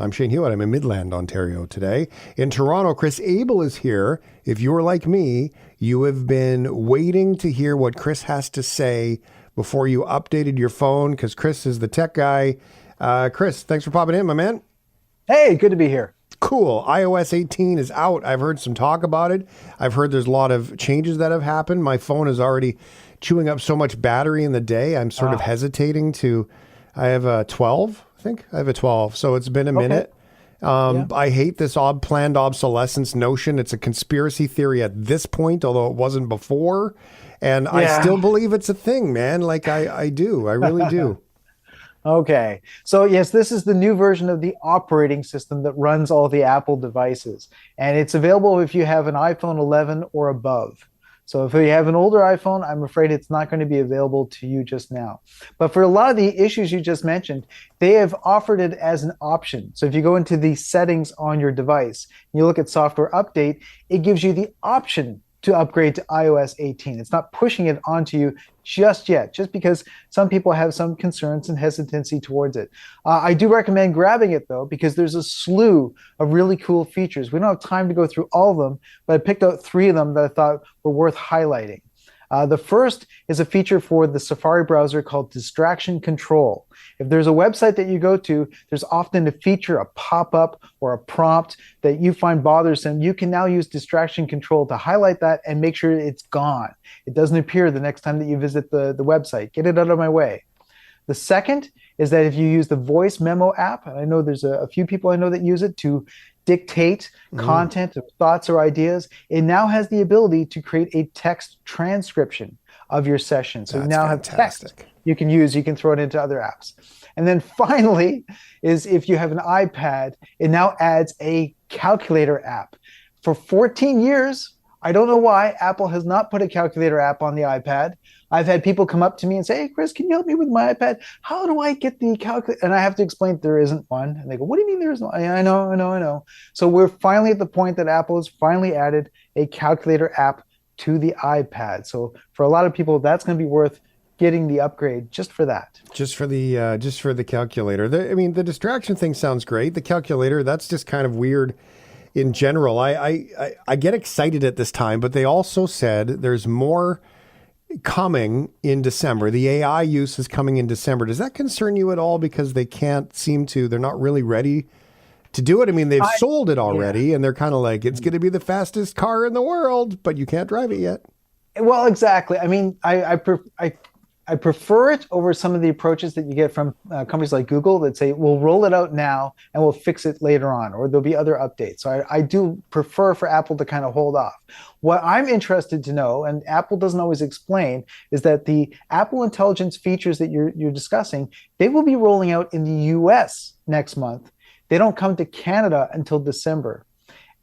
I'm Shane Hewitt. I'm in Midland, Ontario today. In Toronto, Kris Abel is here. If you are like me, you have been waiting to hear what Kris has to say before you updated your phone because Kris is the tech guy. Kris, thanks for popping in, my man. Hey, good to be here. Cool. iOS 18 is out. I've heard some talk about it. I've heard there's a lot of changes that have happened. My phone is already chewing up so much battery in the day. I'm sort of hesitating to. I have a 12, I think. I have a 12. So it's been a Okay. minute. Yeah. I hate this planned obsolescence notion. It's a conspiracy theory at this point, although it wasn't before. And I Yeah. still believe it's a thing, man. Like I do. I really do. Okay. So, yes, this is the new version of the operating system that runs all the Apple devices. And it's available if you have an iPhone 11 or above. So, if you have an older iPhone, I'm afraid it's not going to be available to you just now. But for a lot of the issues you just mentioned, they have offered it as an option. So, if you go into the settings on your device, you look at software update, it gives you the option to upgrade to iOS 18. It's not pushing it onto you just yet, just because some people have some concerns and hesitancy towards it. I do recommend grabbing it though, because there's a slew of really cool features. We don't have time to go through all of them, but I picked out three of them that I thought were worth highlighting. The first is a feature for the Safari browser called distraction control. If there's a website that you go to, there's often a feature, a pop-up or a prompt that you find bothersome. You can now use distraction control to highlight that and make sure it's gone. It doesn't appear the next time that you visit the website. Get it out of my way. The second is that if you use the voice memo app, and I know there's a few people I know that use it to dictate Mm, content or thoughts or ideas, it now has the ability to create a text transcription of your session. So you that's now have text fantastic. you can use, you can throw it into other apps. And then finally is if you have an iPad, it now adds a calculator app. For 14 years, I don't know why Apple has not put a calculator app on the iPad. I've had people come up to me and say, "Hey, Kris, can you help me with my iPad? How do I get the calculator?" And I have to explain there isn't one. And they go, "What do you mean there isn't one?" I know, I know, I know. So we're finally at the point that Apple has finally added a calculator app to the iPad. So for a lot of people, that's going to be worth getting the upgrade just for that. Just for the calculator. I mean, the distraction thing sounds great. The calculator, that's just kind of weird in general. I get excited at this time, but they also said there's more coming in December. The AI use is coming in December. Does that concern you at all? Because they're not really ready to do it. I mean, they've I sold it Yeah. already and they're kind of like, it's going to be the fastest car in the world, but you can't drive it yet. Well, exactly. I mean, I prefer it over some of the approaches that you get from companies like Google that say, we'll roll it out now and we'll fix it later on, or there'll be other updates. So I do prefer for Apple to kind of hold off. What I'm interested to know, and Apple doesn't always explain, is that the Apple Intelligence features that you're discussing, they will be rolling out in the US next month. They don't come to Canada until December.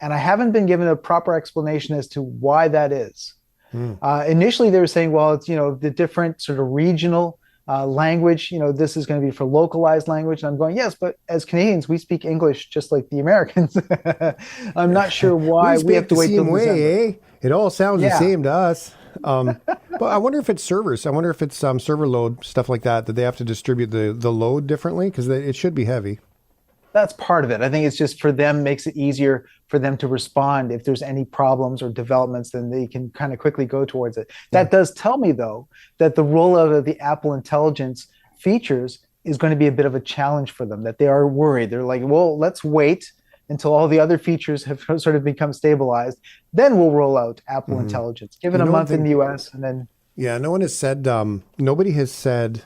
And I haven't been given a proper explanation as to why that is. Hmm. Initially, they were saying, well, it's the different sort of regional language. This is going to be for localized language. And I'm going, yes, but as Canadians, we speak English just like the Americans. I'm not sure We why we have speak to the wait till same December. way, eh? It all sounds the Yeah, same to us. But I wonder if it's servers. I wonder if it's server load, stuff like that, that they have to distribute the load differently because it should be heavy. that's part of it. I think it's just for them makes it easier for them to respond if there's any problems or developments, then they can kind of quickly go towards it. Yeah. That does tell me though that the rollout of the Apple Intelligence features is going to be a bit of a challenge for them. That they are worried. They're like, well, let's wait until all the other features have sort of become stabilized. Then we'll roll out Apple Hmm. Intelligence. Give it You a know, one month in thing, the US, and then yeah, no one has said, nobody has said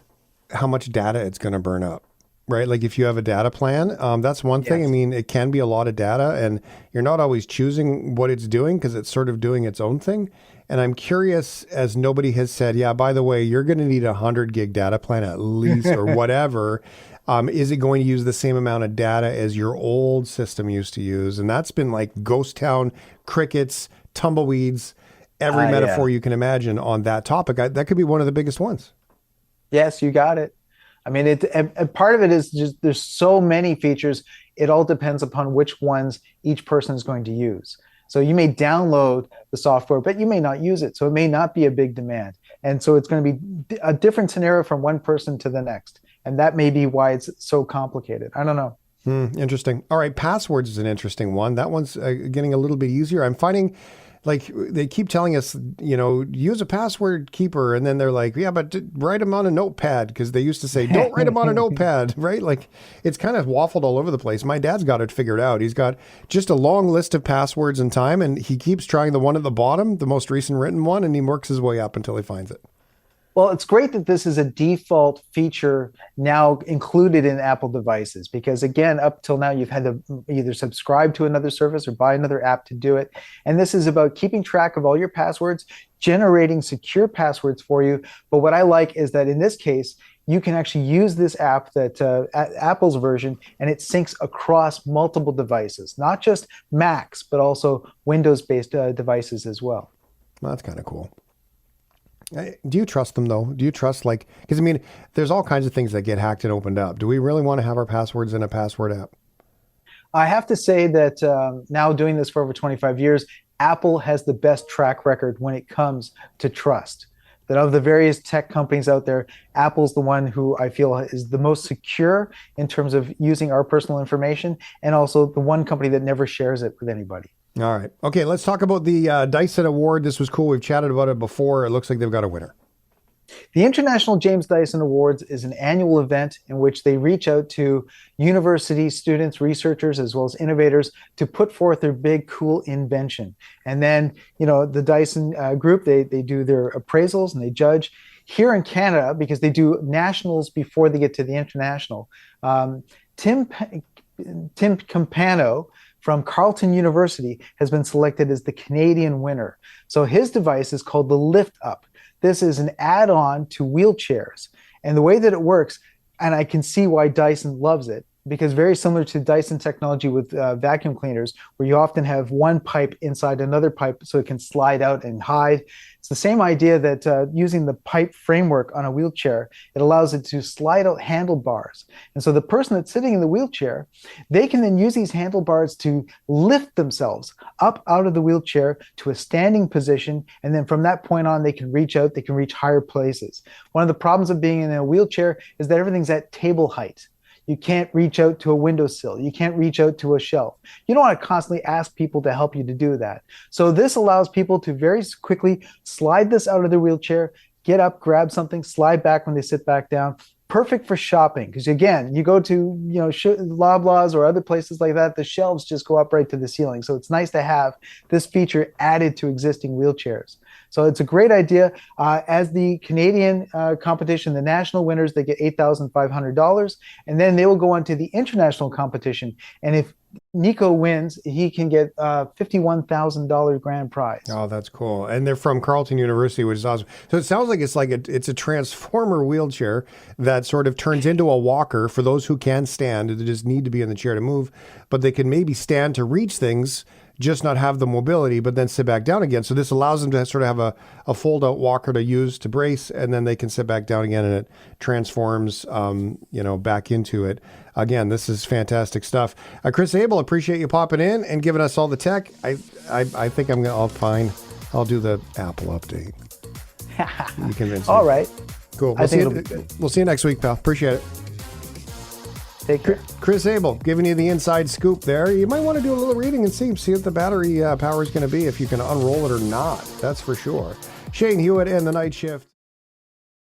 how much data it's going to burn up, right? Like if you have a data plan, that's one thing. I yes. mean, it can be a lot of data and you're not always choosing what it's doing because it's sort of doing its own thing. And I'm curious, as nobody has said, yeah, by the way, you're going to need a 100 gig data plan at least or whatever. Is it going to use the same amount of data as your old system used to use? And that's been like ghost town, crickets, tumbleweeds, every Yeah. metaphor you can imagine on that topic. That could be one of the biggest ones. Yes, you got it. I mean, and part of it is just there's so many features. It all depends upon which ones each person is going to use. So you may download the software, but you may not use it. So it may not be a big demand. And so it's going to be a different scenario from one person to the next. And that may be why it's so complicated. I don't know. Interesting. All right, passwords is an interesting one. That one's getting a little bit easier. I'm finding, like, they keep telling us, use a password keeper, and then they're like, yeah, but write them on a notepad, because they used to say, don't write them on a notepad, right? Like, it's kind of waffled all over the place. My dad's got it figured out. He's got just a long list of passwords and time, and he keeps trying the one at the bottom, the most recent written one, and he works his way up until he finds it. Well, it's great that this is a default feature now included in Apple devices because, again, up till now, you've had to either subscribe to another service or buy another app to do it. And this is about keeping track of all your passwords, generating secure passwords for you. But what I like is that in this case, you can actually use this app that Apple's version, and it syncs across multiple devices, not just Macs, but also Windows-based devices as well. Well, that's kind of cool. Do you trust them though? Do you trust, like, because I mean, there's all kinds of things that get hacked and opened up. Do we really want to have our passwords in a password app? I have to say that now doing this for over 25 years, Apple has the best track record when it comes to trust. That of the various tech companies out there, Apple's the one who I feel is the most secure in terms of using our personal information, and also the one company that never shares it with anybody. All right. Okay, let's talk about the Dyson Award. This was cool. We've chatted about it before. It looks like they've got a winner. The International James Dyson Awards is an annual event in which they reach out to university students, researchers, as well as innovators to put forth their big, cool invention. And then, the Dyson group, they do their appraisals and they judge. Here in Canada, because they do nationals before they get to the international, Timpano from Carleton University has been selected as the Canadian winner. So his device is called the Lift Up. This is an add-on to wheelchairs. And the way that it works, and I can see why Dyson loves it, because very similar to Dyson technology with vacuum cleaners, where you often have one pipe inside another pipe so it can slide out and hide. It's the same idea that using the pipe framework on a wheelchair, it allows it to slide out handlebars. And so the person that's sitting in the wheelchair, they can then use these handlebars to lift themselves up out of the wheelchair to a standing position. And then from that point on, they can reach out, they can reach higher places. One of the problems of being in a wheelchair is that everything's at table height. You can't reach out to a windowsill. You can't reach out to a shelf. You don't want to constantly ask people to help you to do that. So this allows people to very quickly slide this out of their wheelchair, get up, grab something, slide back when they sit back down. Perfect for shopping because, again, you go to Loblaws or other places like that, the shelves just go up right to the ceiling. So it's nice to have this feature added to existing wheelchairs. So it's a great idea. As the Canadian competition, the national winners, they get $8,500, and then they will go on to the international competition. And if Nicco wins, he can get $51,000 grand prize. Oh, that's cool. And they're from Carleton University, which is awesome. So it sounds like it's a transformer wheelchair that sort of turns into a walker for those who can stand. They just need to be in the chair to move, but they can maybe stand to reach things, just not have the mobility, but then sit back down again. So this allows them to sort of have a fold-out walker to use to brace, and then they can sit back down again, and it transforms, back into it. Again, this is fantastic stuff. Kris Abel, appreciate you popping in and giving us all the tech. I think I'll do the Apple update. You convinced me. All right. Cool. We'll see you next week, pal. Appreciate it. Take care. Kris Abel giving you the inside scoop there. You might want to do a little reading and see what the battery power is going to be, if you can unroll it or not. That's for sure. Shane Hewitt and the Night Shift.